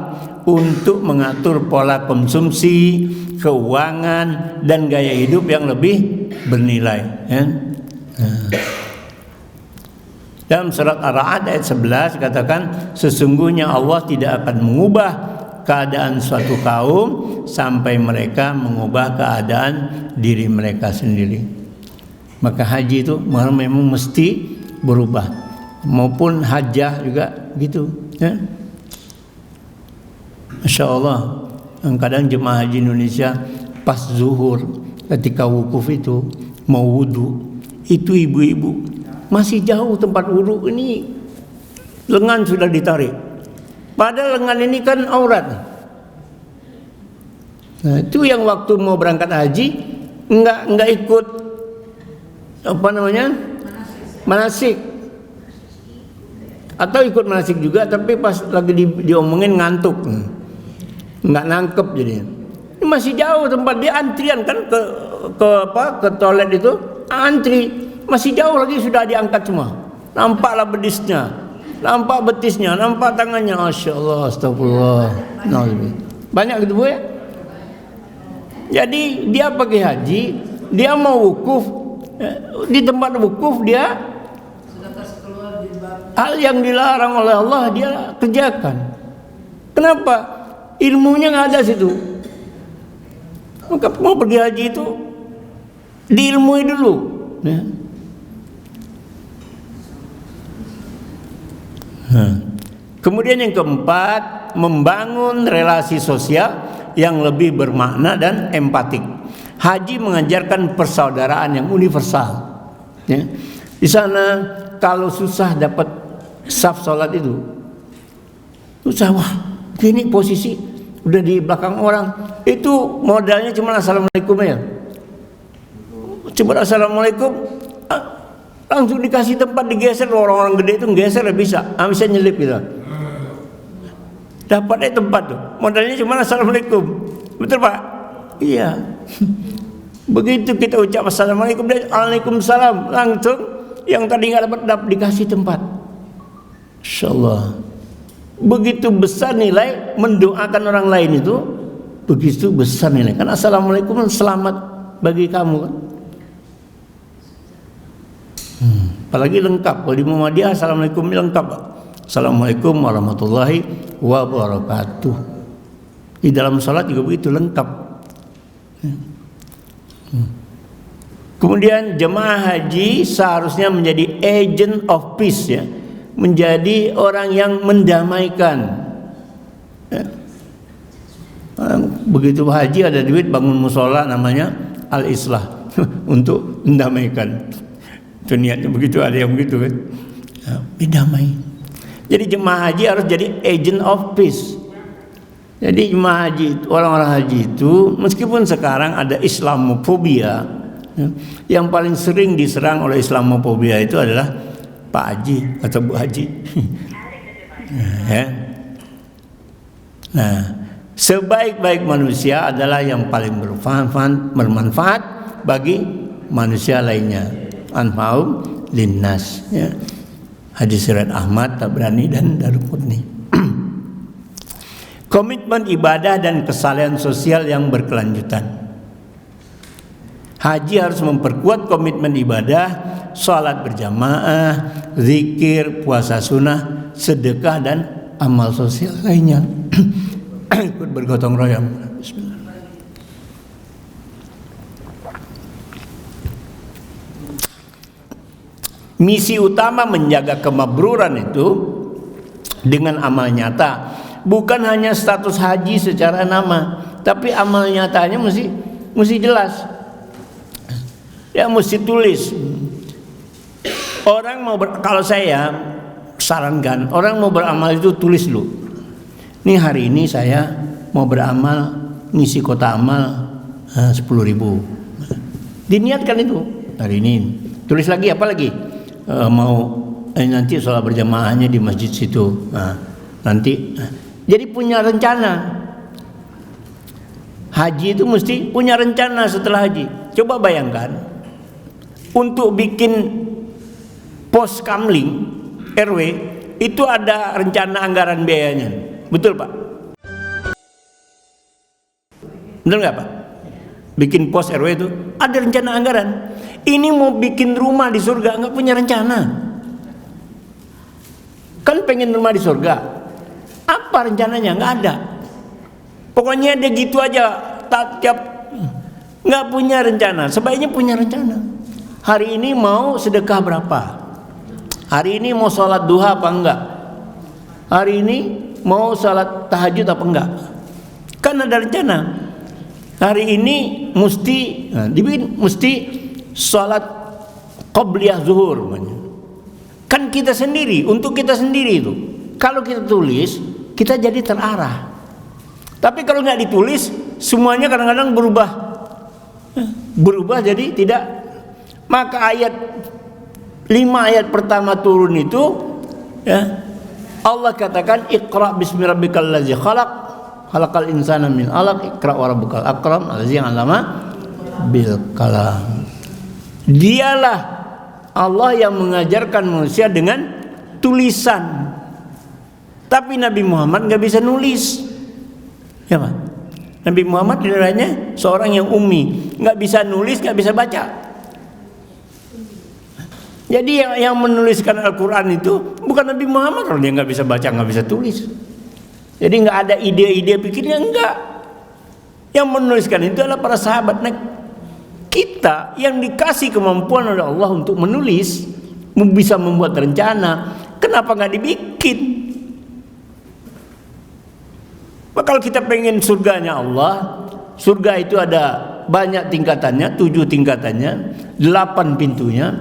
untuk mengatur pola konsumsi, keuangan dan gaya hidup yang lebih bernilai. Ya. Nah. Dalam surat Ar-Ra'd ayat 11 katakan, sesungguhnya Allah tidak akan mengubah keadaan suatu kaum sampai mereka mengubah keadaan diri mereka sendiri. Maka haji itu memang mesti berubah, maupun hajjah juga gitu. Ya. Masya Allah, kadang jemaah haji Indonesia pas zuhur ketika wukuf itu mau wudu, itu ibu-ibu masih jauh tempat wudu ini, lengan sudah ditarik. Padahal lengan ini kan aurat. Nah, itu yang waktu mau berangkat haji enggak ikut apa namanya? Manasik. Atau ikut manasik juga tapi pas lagi diomongin ngantuk. Enggak nangkep jadinya. Ini masih jauh tempat dia, antrian kan ke toilet itu, antri. Masih jauh lagi sudah diangkat semua. Nampaklah betisnya, nampak betisnya, nampak tangannya. Masya Allah, astagfirullah. Banyak gitu Bu ya. Jadi dia pergi haji, dia mau wukuf, di tempat wukuf dia hal yang dilarang oleh Allah dia kerjakan. Kenapa? Ilmunya nggak ada situ. Maka mau pergi haji itu diilmui dulu, ya. Kemudian yang keempat, membangun relasi sosial yang lebih bermakna dan empatik. Haji mengajarkan persaudaraan yang universal, ya. Di sana kalau susah dapat saf sholat itu susah, wah gini posisi udah di belakang orang, itu modalnya cuma assalamualaikum ya, cuma assalamualaikum, langsung dikasih tempat, digeser. Orang-orang gede itu geser bisa nyelip gitu, dapatnya tempat tuh, modalnya cuma assalamualaikum. Betul Pak? Iya. Begitu kita ucap assalamualaikum dan waalaikumsalam, langsung yang tadi nggak dapat dikasih tempat. Insyaallah. Begitu besar nilai mendoakan orang lain itu, begitu besar nilai. Kan assalamualaikum selamat bagi kamu kan. Apalagi lengkap. Kalau di Muhammadiyah assalamualaikum lengkap. Assalamualaikum warahmatullahi wabarakatuh. Di dalam salat juga begitu lengkap. Kemudian jemaah haji seharusnya menjadi agent of peace, ya, menjadi orang yang mendamaikan, ya. Begitu haji ada duit bangun musola namanya al-islah untuk mendamaikan. Itu niatnya begitu, ada yang begitu kan, ya, berdamai. Jadi jemaah haji harus jadi agent of peace. Jadi jemaah haji, orang-orang haji itu meskipun sekarang ada Islamofobia, yang paling sering diserang oleh Islamofobia itu adalah Pak Haji atau Bu Haji. Ya. Nah, sebaik-baik manusia adalah yang paling bermanfaat bagi manusia lainnya. Anfa'um linnas, ya. Hadis riwayat Ahmad, Tabrani dan Daruqutni. Komitmen ibadah dan kesalehan sosial yang berkelanjutan. Haji harus memperkuat komitmen ibadah, sholat berjamaah, zikir, puasa sunnah, sedekah dan amal sosial lainnya. Ikut bergotong royong. Bismillah. Misi utama menjaga kemabruran itu dengan amal nyata, bukan hanya status haji secara nama, tapi amal nyatanya mesti jelas. Ya, mesti tulis. Orang mau kalau saya sarankan, orang mau beramal itu tulis dulu. Nih hari ini saya mau beramal, ngisi kota amal 10.000. Diniatkan itu hari ini. Tulis lagi apa lagi? Mau nanti sholat berjamaahnya di masjid situ. Nanti jadi punya rencana. Haji itu mesti punya rencana setelah haji. Coba bayangkan, untuk bikin pos kamling RW itu ada rencana anggaran biayanya. Betul Pak? Betul nggak Pak? Bikin pos RW itu ada rencana anggaran. Ini mau bikin rumah di surga nggak punya rencana. Kan pengen rumah di surga, apa rencananya? Nggak ada. Pokoknya dia gitu aja, tiap nggak punya rencana. Sebaiknya punya rencana. Hari ini mau sedekah berapa? Hari ini mau sholat duha apa enggak? Hari ini mau sholat tahajud apa enggak? Kan ada rencana. Hari ini mesti sholat qobliyah zuhur. Kan kita sendiri, untuk kita sendiri itu. Kalau kita tulis, kita jadi terarah. Tapi kalau nggak ditulis, semuanya kadang-kadang berubah jadi tidak. Maka 5 ayat pertama turun itu, ya, Allah katakan Iqra bismi rabbikal ladzi khalaq, khalaqal insana min 'alaq, Iqra wa rabbukal akram allazi 'allama bil qalam. Dialah Allah yang mengajarkan manusia dengan tulisan. Tapi Nabi Muhammad nggak bisa nulis, ya Pak. Nabi Muhammad sebenarnya seorang yang ummi, nggak bisa nulis, nggak bisa baca. Jadi yang menuliskan Al-Quran itu bukan Nabi Muhammad, kalau dia nggak bisa baca, nggak bisa tulis. Jadi nggak ada ide-ide pikirnya, enggak. Yang menuliskan itu adalah para sahabat. Nah, kita yang dikasih kemampuan oleh Allah untuk menulis, bisa membuat rencana, kenapa nggak dibikin? Kalau kita pengen surganya Allah, surga itu ada banyak tingkatannya, 7 tingkatannya, 8 pintunya.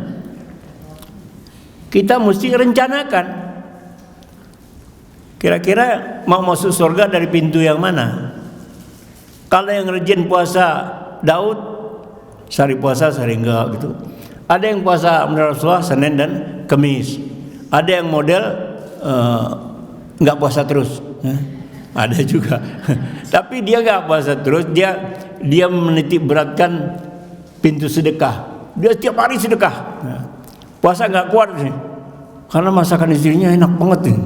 Kita mesti rencanakan. Kira-kira mau masuk surga dari pintu yang mana? Kalau yang rajin puasa Daud, sehari puasa sehari enggak gitu. Ada yang puasa menurut Rasulullah Senin dan Kamis. Ada yang model enggak puasa terus. Ada juga. Tapi dia enggak puasa terus, dia menitik beratkan pintu sedekah. Dia setiap hari sedekah. Puasa enggak kuat sih. Karena masakan istrinya enak banget nih.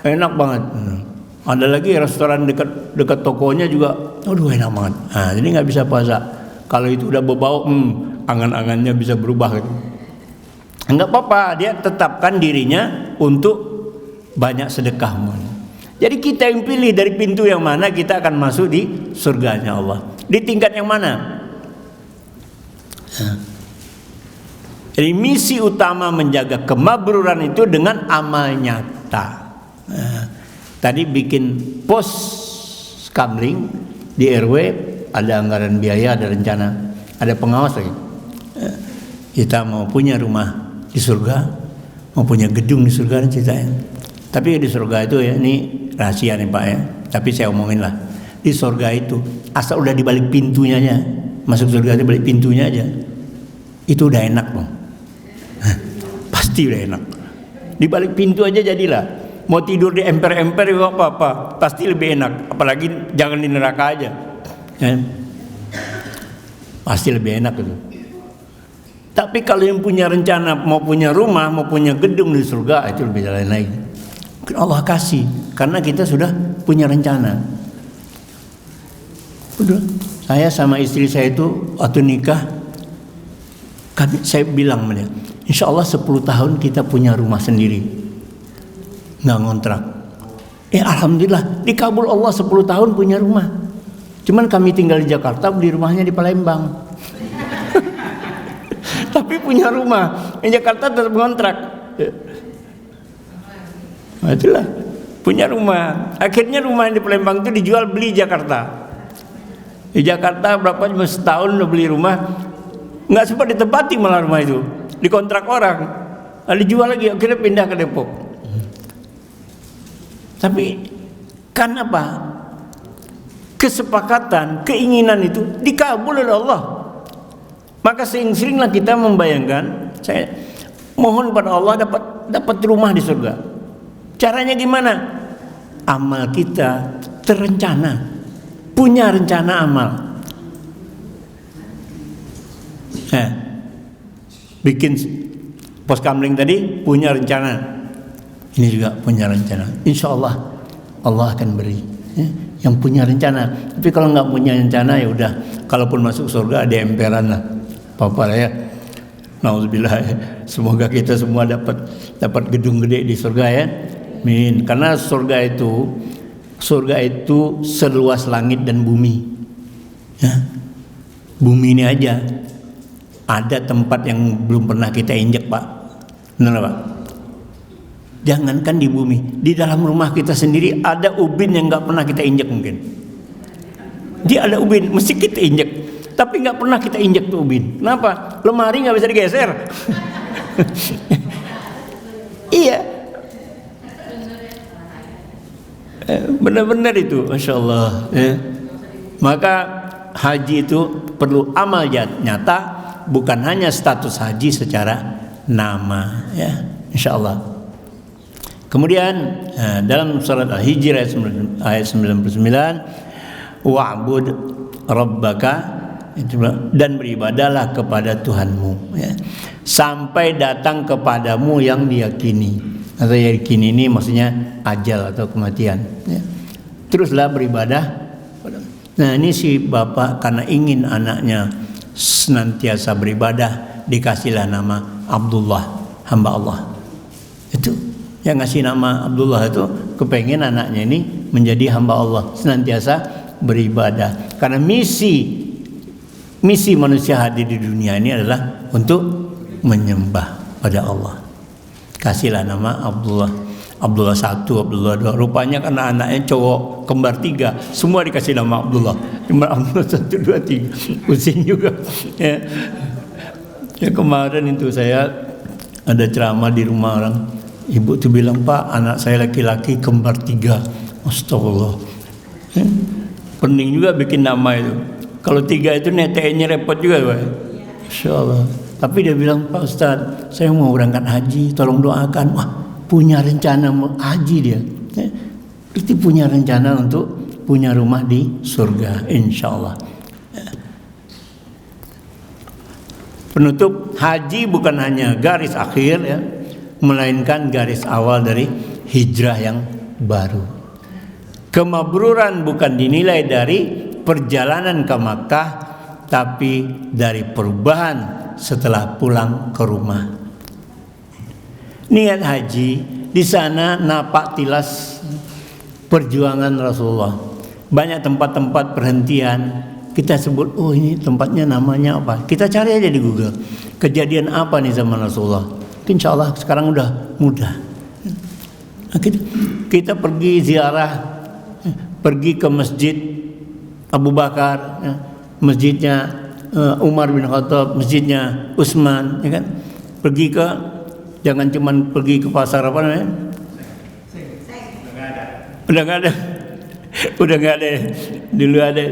Enak banget. Ada lagi restoran dekat tokonya juga, aduh enak banget. Nah, jadi nggak bisa puasa. Kalau itu udah berbau, angan-angannya bisa berubah gitu. Nggak apa-apa, dia tetapkan dirinya untuk banyak sedekah. Jadi kita yang pilih dari pintu yang mana kita akan masuk di surganya Allah. Di tingkat yang mana? Jadi misi utama menjaga kemabruran itu dengan amal nyata. Tadi bikin pos kamling di RW, ada anggaran biaya, ada rencana, ada pengawas lagi. Kita mau punya rumah di surga, mau punya gedung di surga ceritanya. Tapi di surga itu ya, ini rahasia nih Pak ya. Tapi saya omongin lah. Di surga itu asal udah di balik pintunya aja, masuk surga itu balik pintunya aja, itu udah enak dong. Pasti udah enak. Di balik pintu aja jadilah. Mau tidur di emper-emper juga apa-apa, pasti lebih enak. Apalagi jangan di neraka aja. Pasti lebih enak itu. Tapi kalau yang punya rencana mau punya rumah, mau punya gedung di surga, itu lebih lain lagi. Allah kasih karena kita sudah punya rencana. Udah, saya sama istri saya itu waktu nikah, saya bilang sama dia, insya Allah 10 tahun kita punya rumah sendiri, nggak ngontrak. Alhamdulillah dikabul Allah 10 tahun punya rumah. Cuman kami tinggal di Jakarta, beli rumahnya di Palembang. Tapi punya rumah di Jakarta tetap ngontrak. Nah, itulah punya rumah. Akhirnya rumah yang di Palembang itu dijual beli Jakarta. Di Jakarta berapa cuma setahun udah beli rumah, nggak sempat ditempati malah rumah itu, dikontrak orang, dijual lagi, akhirnya pindah ke Depok. Tapi kan apa? Kesepakatan, keinginan itu dikabul oleh Allah. Maka sering-seringlah kita membayangkan, saya mohon pada Allah dapat rumah di surga. Caranya gimana? Amal kita terencana, punya rencana amal. Bikin pos kamling tadi punya rencana, ini juga punya rencana. Insya Allah Allah akan beri yang punya rencana. Tapi kalau nggak punya rencana ya udah, kalaupun masuk surga ada emperan lah, apa ya. Nauzubillah. Semoga kita semua dapat gedung gede di surga ya. Amin. Karena surga itu seluas langit dan bumi. Ya. Bumi ini aja ada tempat yang belum pernah kita injak, Pak. Benar, Pak? Jangankan di bumi, di dalam rumah kita sendiri ada ubin yang nggak pernah kita injak mungkin. Dia ada ubin, mesti kita injak, tapi nggak pernah kita injak tuh ubin. Kenapa? Lemari nggak bisa digeser. Iya. Benar-benar itu, masya Allah. Maka haji itu perlu amal nyata, bukan hanya status haji secara nama, ya, insya Allah. Kemudian dalam surat Al-Hijr ayat 99, wa'bud rabbaka, dan beribadalah kepada Tuhanmu, ya, sampai datang kepadamu yang diyakini. Atau yakini ini maksudnya ajal atau kematian, ya. Teruslah beribadah. Nah, ini si bapak karena ingin anaknya senantiasa beribadah, dikasihlah nama Abdullah, hamba Allah. Itu yang ngasih nama Abdullah itu kepengen anaknya ini menjadi hamba Allah, senantiasa beribadah. Karena misi manusia hadir di dunia ini adalah untuk menyembah pada Allah. Kasihlah nama Abdullah 1, Abdullah 2. Rupanya karena anaknya cowok kembar 3, semua dikasih nama Abdullah. Abdullah 1, 2, 3. Pusing juga. Ya kemarin itu saya ada ceramah di rumah orang. Ibu tuh bilang, Pak, anak saya laki-laki kembar 3. Astagfirullah. Pening juga bikin nama itu. Kalau 3 itu neteknya repot juga, Pak. Insya Allah. Tapi dia bilang, Pak Ustadz, saya mau berangkat haji, tolong doakan. Wah, punya rencana mau haji dia. Itu punya rencana untuk punya rumah di surga, insya Allah. Penutup, haji bukan hanya garis akhir ya, melainkan garis awal dari hijrah yang baru. Kemabruran bukan dinilai dari perjalanan ke Makkah, tapi dari perubahan setelah pulang ke rumah. Niat haji di sana napak tilas perjuangan Rasulullah. Banyak tempat-tempat perhentian. Kita sebut, oh ini tempatnya namanya apa? Kita cari aja di Google. Kejadian apa nih zaman Rasulullah? Insya Allah sekarang udah mudah. Kita pergi ziarah, pergi ke masjid Abu Bakar, masjidnya Umar bin Khattab, masjidnya Utsman, ya kan? Pergi ke, jangan cuman pergi ke pasar apa namanya? Udah nggak ada. Udah nggak ada. Dulu ada.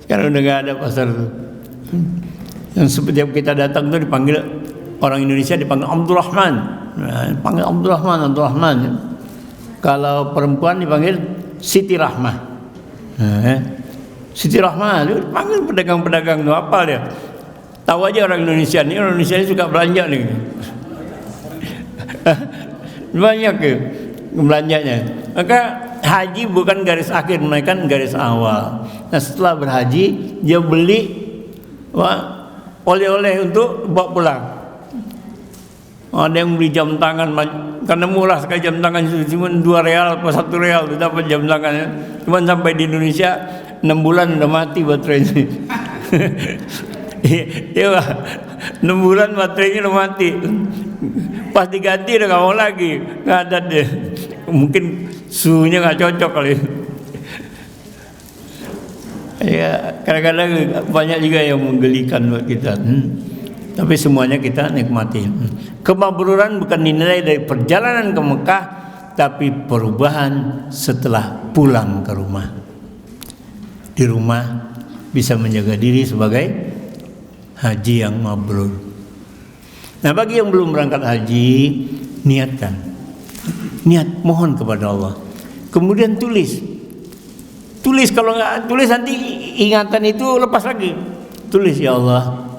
Sekarang udah nggak ada pasar itu. Yang setiap kita datang tuh dipanggil, orang Indonesia dipanggil Abdurrahman. Nah, dipanggil Abdurrahman. Kalau perempuan dipanggil Siti Rahmah. Siti Rahmah, dipanggil pedagang-pedagang tuh apa dia? Tahu aja orang Indonesia ini suka belanja nih. Banyak ya belanjanya. Maka haji bukan garis akhir, melainkan garis awal. Nah setelah berhaji dia beli oleh-oleh untuk bawa pulang. Ada yang beli jam tangan, karena murah sekali jam tangan itu, cuma 2 real atau 1 real itu dapat jam tangannya. Cuma sampai di Indonesia 6 bulan udah mati baterainya. Iya, 6 bulan baterainya udah mati. Pas diganti udah gak mau lagi, ngadat deh. Mungkin suhunya gak cocok kali. Ya, kadang-kadang banyak juga yang menggelikan buat kita. Tapi semuanya kita nikmati. Kemabruran bukan dinilai dari perjalanan ke Mekah, tapi perubahan setelah pulang ke rumah. Di rumah bisa menjaga diri sebagai haji yang mabrur. Nah, bagi yang belum berangkat haji, niatkan. Niat, mohon kepada Allah. Kemudian tulis. Kalau nggak tulis nanti ingatan itu lepas lagi. Tulis, ya Allah.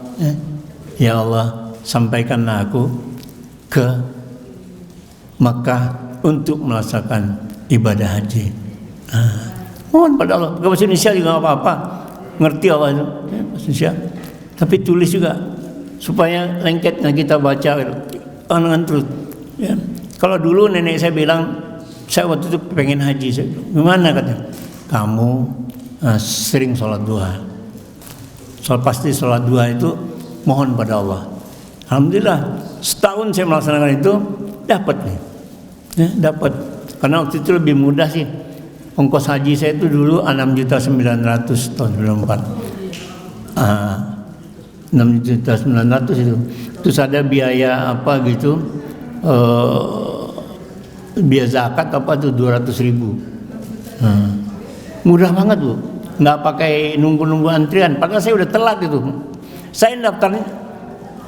Ya Allah, sampaikanlah aku ke Makkah untuk melaksanakan ibadah haji. Mohon pada Allah. Ke bahasa Indonesia juga nggak apa-apa. Ngerti Allah itu, bahasa Indonesia. Tapi tulis juga supaya lengketnya kita baca dengan terus. Ya. Kalau dulu nenek saya bilang, saya waktu itu pengen haji. Saya bilang, gimana katanya? Kamu sering sholat duha. Pasti sholat duha itu mohon pada Allah. Alhamdulillah setahun saya melaksanakan itu dapat nih. Ya, dapat. Karena waktu itu lebih mudah sih. Ongkos haji saya itu dulu 6.900.000 tahun 94. 6.900.000 itu. Terus ada biaya apa gitu, biaya zakat apa tuh 200.000. Murah banget Bu, nggak pakai nunggu-nunggu antrian. Padahal saya udah telat itu. Saya daftarnya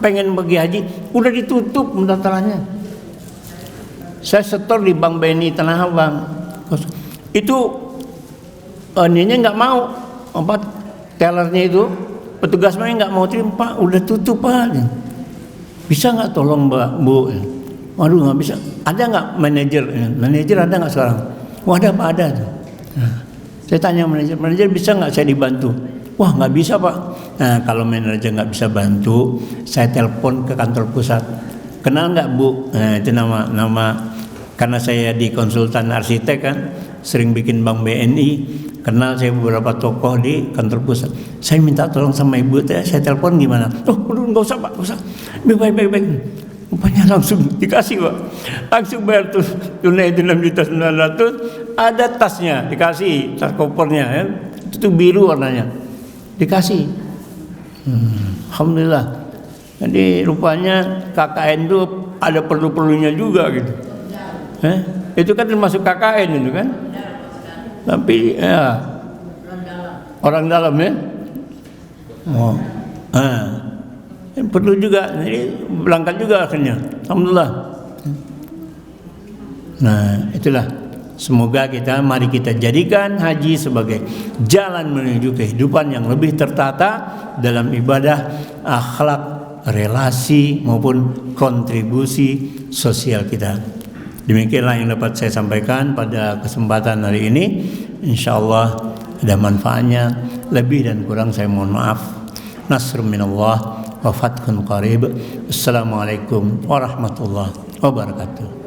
pengen pergi haji, udah ditutup pendaftarannya. Saya setor di Bank BNI Tanah Abang. Itu ininya nggak mau, apa tellernya itu, petugas mana nggak mau terima, Pak, udah tutup Pak. Bisa nggak tolong Mbak, Bu? Waduh nggak bisa. Ada nggak manajer? Manajer ada nggak sekarang? Wah ada Pak, ada tuh. Saya tanya manajer bisa nggak saya dibantu? Wah nggak bisa Pak. Nah kalau manajer nggak bisa bantu, saya telepon ke kantor pusat. Kenal nggak Bu? Nah itu nama karena saya di konsultan arsitek kan, sering bikin Bank BNI. kenal saya beberapa tokoh di kantor pusat. Saya minta tolong sama ibu, saya telepon gimana? Oh, nggak usah Pak, nggak usah. Baik. Rupanya langsung dikasih Pak, langsung bayar tuh tunai itu 6.900.000, ada tasnya dikasih, tas kopernya ya. Itu biru warnanya, dikasih. Alhamdulillah. Jadi rupanya KKN itu ada perlu-perlunya juga gitu. Itu kan termasuk KKN itu kan. Tapi ya orang dalam ya. Perlu juga, jadi berangkat juga akhirnya. Alhamdulillah. Nah, itulah. Semoga mari kita jadikan haji sebagai jalan menuju kehidupan yang lebih tertata dalam ibadah, akhlak, relasi maupun kontribusi sosial kita. Demikianlah yang dapat saya sampaikan pada kesempatan hari ini. Insyaallah ada manfaatnya. Lebih dan kurang saya mohon maaf. Nasrun minallah wa fathun qarib. Assalamualaikum warahmatullahi wabarakatuh.